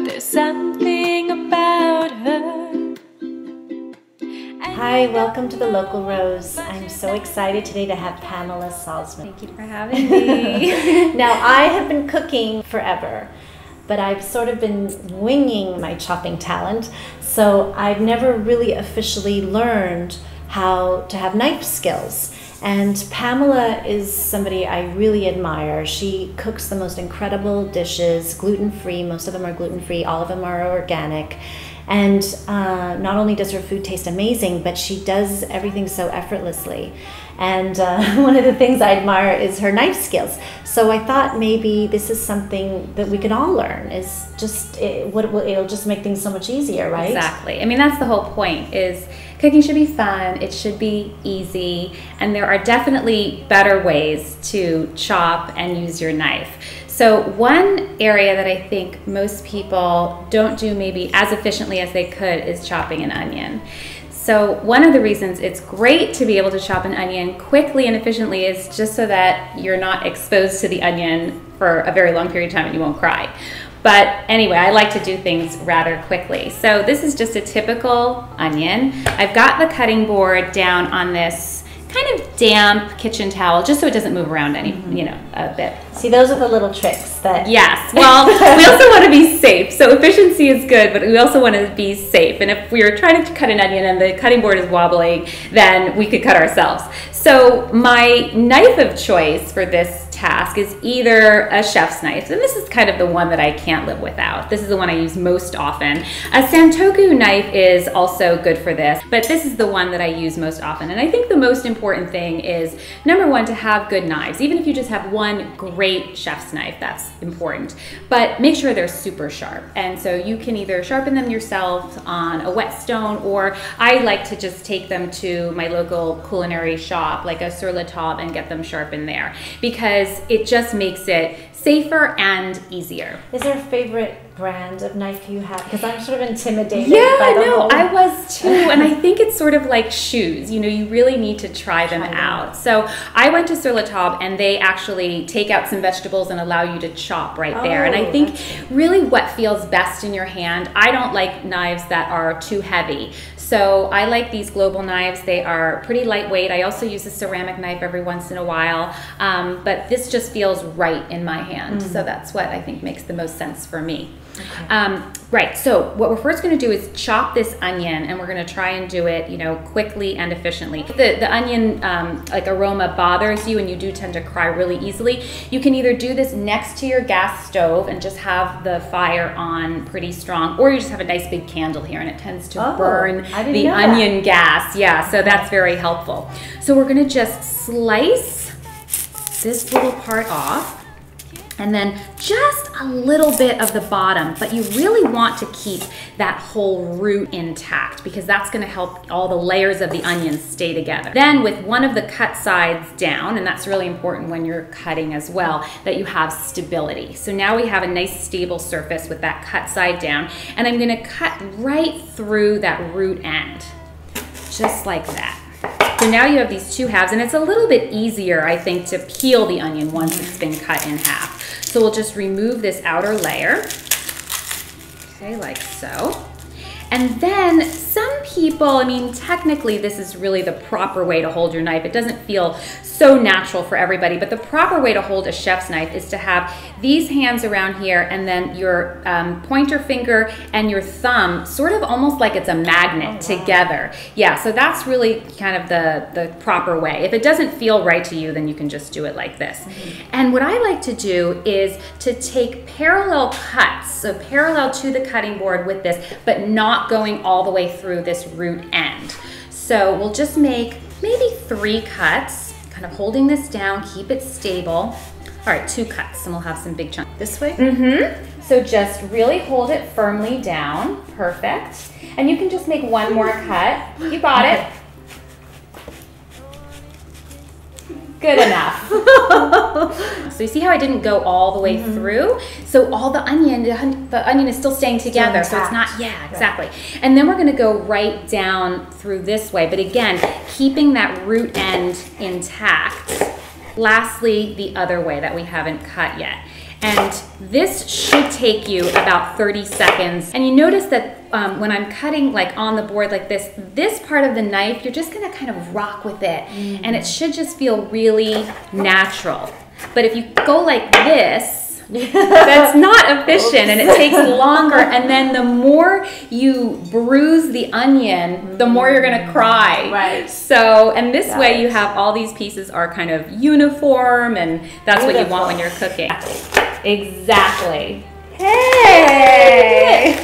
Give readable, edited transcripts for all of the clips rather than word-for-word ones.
but there's something about her. Hi, welcome to the Local Rose. I'm so excited today to have Pamela Salzman. Thank you for having me. Now, I have been cooking forever, but I've sort of been winging my chopping talent, so I've never really officially learned how to have knife skills. And Pamela is somebody I really admire. She cooks the most incredible dishes, gluten-free. Most of them are gluten-free, all of them are organic. And not only does her food taste amazing, but she does everything so effortlessly. And one of the things I admire is her knife skills. So I thought maybe this is something that we could all learn. Is just it'll just make things so much easier, right? Exactly. I mean, that's the whole point. Is cooking should be fun. It should be easy, and there are definitely better ways to chop and use your knife. So one area that I think most people don't do maybe as efficiently as they could is chopping an onion. So one of the reasons it's great to be able to chop an onion quickly and efficiently is just so that you're not exposed to the onion for a very long period of time and you won't cry. But anyway, I like to do things rather quickly. So this is just a typical onion. I've got the cutting board down on this kind of damp kitchen towel, just so it doesn't move around any, a bit. See, those are the little tricks that... Yes, well, we also want to be safe. So efficiency is good, but we also want to be safe. And if we were trying to cut an onion and the cutting board is wobbling, then we could cut ourselves. So my knife of choice for this task is either a chef's knife, and this is kind of the one that I can't live without. This is the one I use most often. A Santoku knife is also good for this, but this is the one that I use most often. And I think the most important thing is, number one, to have good knives. Even if you just have one great chef's knife, that's important. But make sure they're super sharp. And so you can either sharpen them yourself on a whetstone, or I like to just take them to my local culinary shop, like a sur la table, and get them sharpened there, because it just makes it safer and easier. Is there a favorite brand of knife you have? Because I'm sort of intimidated Yeah, by the whole... I was too, and I think it's sort of like shoes. You really need to try them out. So I went to Sur La Table, and they actually take out some vegetables and allow you to chop right there. And I think really what feels best in your hand, I don't like knives that are too heavy. So I like these global knives. They are pretty lightweight. I also use a ceramic knife every once in a while, but this just feels right in my hand. So that's what I think makes the most sense for me. Okay. Right, so what we're first going to do is chop this onion, and we're going to try and do it, quickly and efficiently. If the onion aroma bothers you and you do tend to cry really easily, you can either do this next to your gas stove and just have the fire on pretty strong, or you just have a nice big candle here and it tends to burn the onion gas. Yeah, so that's very helpful. So we're going to just slice this little part off, and then just a little bit of the bottom, but you really want to keep that whole root intact, because that's gonna help all the layers of the onion stay together. Then with one of the cut sides down, and that's really important when you're cutting as well, that you have stability. So now we have a nice stable surface with that cut side down, and I'm gonna cut right through that root end, just like that. So now you have these two halves, and it's a little bit easier, I think, to peel the onion once it's been cut in half. So we'll just remove this outer layer, okay, like so. And then some people, technically this is really the proper way to hold your knife. It doesn't feel so natural for everybody, but the proper way to hold a chef's knife is to have these hands around here, and then your pointer finger and your thumb sort of almost like it's a magnet together. Yeah, so that's really kind of the proper way. If it doesn't feel right to you, then you can just do it like this. And what I like to do is to take parallel cuts, so parallel to the cutting board with this, but not going all the way through this root end. So we'll just make maybe 3 cuts, kind of holding this down, keep it stable. All right, 2 cuts, and we'll have some big chunks. This way? Mm-hmm. So just really hold it firmly down. Perfect. And you can just make 1 more cut. You got it. Good enough. So you see how I didn't go all the way through? So all the onion is still staying together. So it's not, exactly. And then we're gonna go right down through this way. But again, keeping that root end intact. Lastly, the other way that we haven't cut yet. And this should take you about 30 seconds. And you notice that when I'm cutting like on the board like this part of the knife, you're just gonna kind of rock with it. And it should just feel really natural. But if you go like this, that's not efficient and it takes longer, and then the more you bruise the onion, the more you're gonna cry. Right. So, and this way you have all these pieces are kind of uniform, and that's what you want when you're cooking. Exactly. Hey!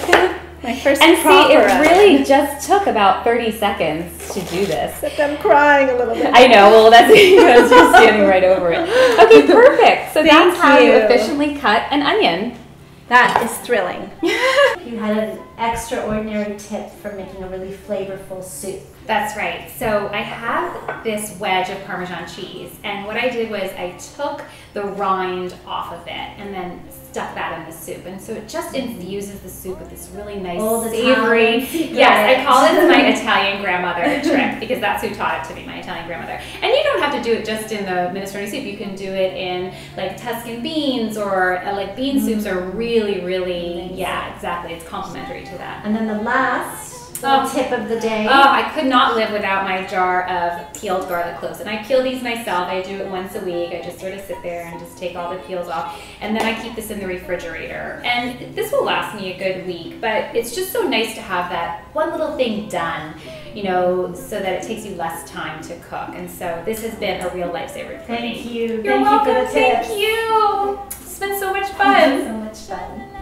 My first And see, proper it really just took about 30 seconds to do this. Except I'm crying a little bit. I know, well that's because you're standing right over it. Okay, perfect. So that's how you efficiently cut an onion. That is thrilling. You had an extraordinary tip for making a really flavorful soup. That's right. So I have this wedge of Parmesan cheese, and what I did was I took the rind off of it and then stuck that in the soup, and so it just infuses the soup with this really nice savory. Yes, I call it my Italian grandmother trick because that's who taught it to me, my Italian grandmother. And you don't have to do it just in the minestrone soup. You can do it in like Tuscan beans, or like bean soups are really, really, yeah, exactly. It's complementary to that. And then the last tip of the day. Oh, I could not live without my jar of peeled garlic cloves. And I peel these myself. I do it once a week. I just sort of sit there and just take all the peels off. And then I keep this in the refrigerator. And this will last me a good week. But it's just so nice to have that one little thing done, you know, so that it takes you less time to cook. And so this has been a real lifesaver for me. Thank you. You're welcome. Thank you for the tips. Thank you. It's been so much fun. So much fun.